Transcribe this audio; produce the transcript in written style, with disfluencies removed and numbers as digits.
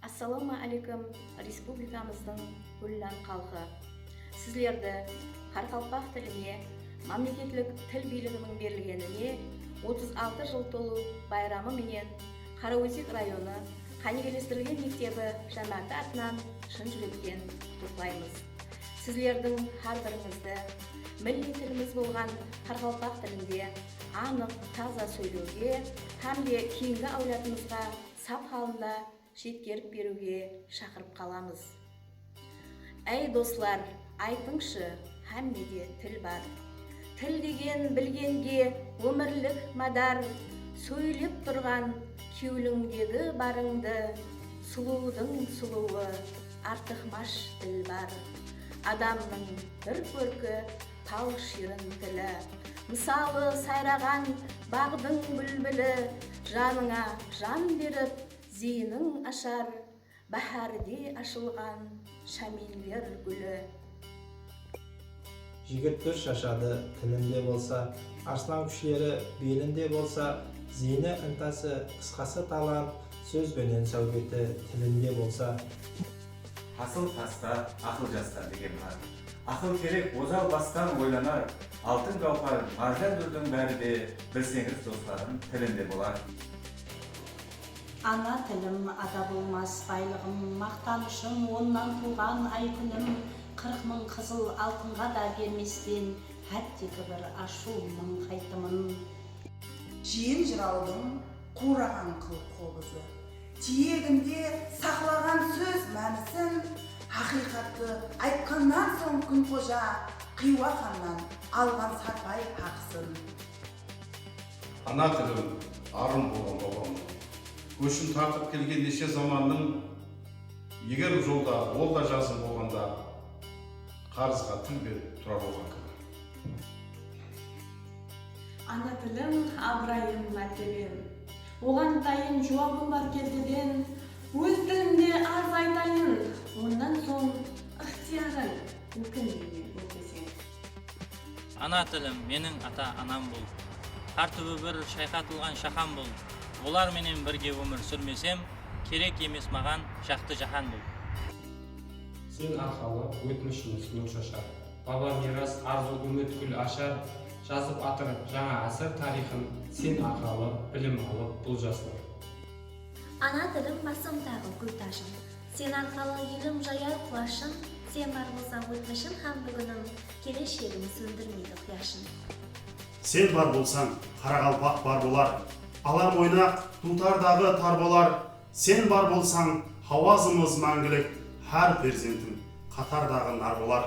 Ассаламу алейкум, республикамыздың гүллән халқы. Сізлерді Қарақалпақ тіліне, мемлекеттік тіл билігінің берілгеніне 36 жыл толу байрамы менен Қараөзек районы Қанекелестірілген мектебі жамағаты атынан шын жүректен құттықтаймыз. Сізлердің har біріңізді милли тіліміз болған Қарақалпақ тілінде анық, таза сөйлеуге, һәм де кейінгі әулетімізге сап халында жеткеріп беруге шақырып қаламыз. Әй достар, айтыңшы, һәммеде тіл бар. Тіл деген білгенге өмірлік мадар, сөйлеп тұрған кеуліңдегі барыңды, сұлудың сұлуы, артықмаш тіл бар. Адамның бір көркі тау ширын тілі, мысалы сайраған бағдың бүлбілі, жаныңа жан беріп, зейінің ашар, бәһәрде ашылған шамиллер гүлі. Жігіт дүр шашады тілінде болса, арслан күшлері белінде болса, зейіні ынтасы, қысқасы талант, сөзбенен сәулеті тілінде болса. Асыл таста, ақыл жаста деген бар. Ақыл керек озал бастан ойланар, алтын қауқар, маржан дүрдің бәрі де білсеңіз достарым тілінде болар. Ана тілім ада болмас байлығым, мақтанышым оннан туған ай күнім, 40 мың қызыл алтынға да берместен, әттегі бір ашу мың қайтымын. Жиен жыраудың қураған қыл қобызы, тиегінде сақлаған сөз мәнісін, хақиқатты айтқаннан соң күн қожа, қиуа ханнан алған сарпай хақсын. Ана тілім арым болған бабамның, көшін тартып келген неше заманның, егер жолда ол да жазым болғанда, қарызға тіл беріп тұра болған кім. Ана тілім абырайым мәртебем, оған тайын жауабым бар келдеден, өз тілімде аз айтайын, ондан соң ықтиярын өкінбеме өтесен. Ана тілім менің ата-анам бол, қар түбі бір шайқатылған шахан бол. Олар менен бірге өмір сүрмесем, керек емес маған жақты жаһан бол. Сен арқалы өтмішіміз нұр шашар, баба мирас арзу үміт гүл ашар, жазып атыр жаңа асыр тарихын, сен арқалы білім алып бұл жастар. Ана тілім басымдағы гүл ташым, сен арқалы елім жаяр құлашым, сен бар болсаң өтмішім һәм бүгінім, келешегім сөндірмейді құяшын. Сен бар болсаң Қарақалпақ бар болар, алам ойнақ тұтардағы тар болар, сен бар болсаң хауазымыз мәңгілік, әр перзентім қатардағы нар болар.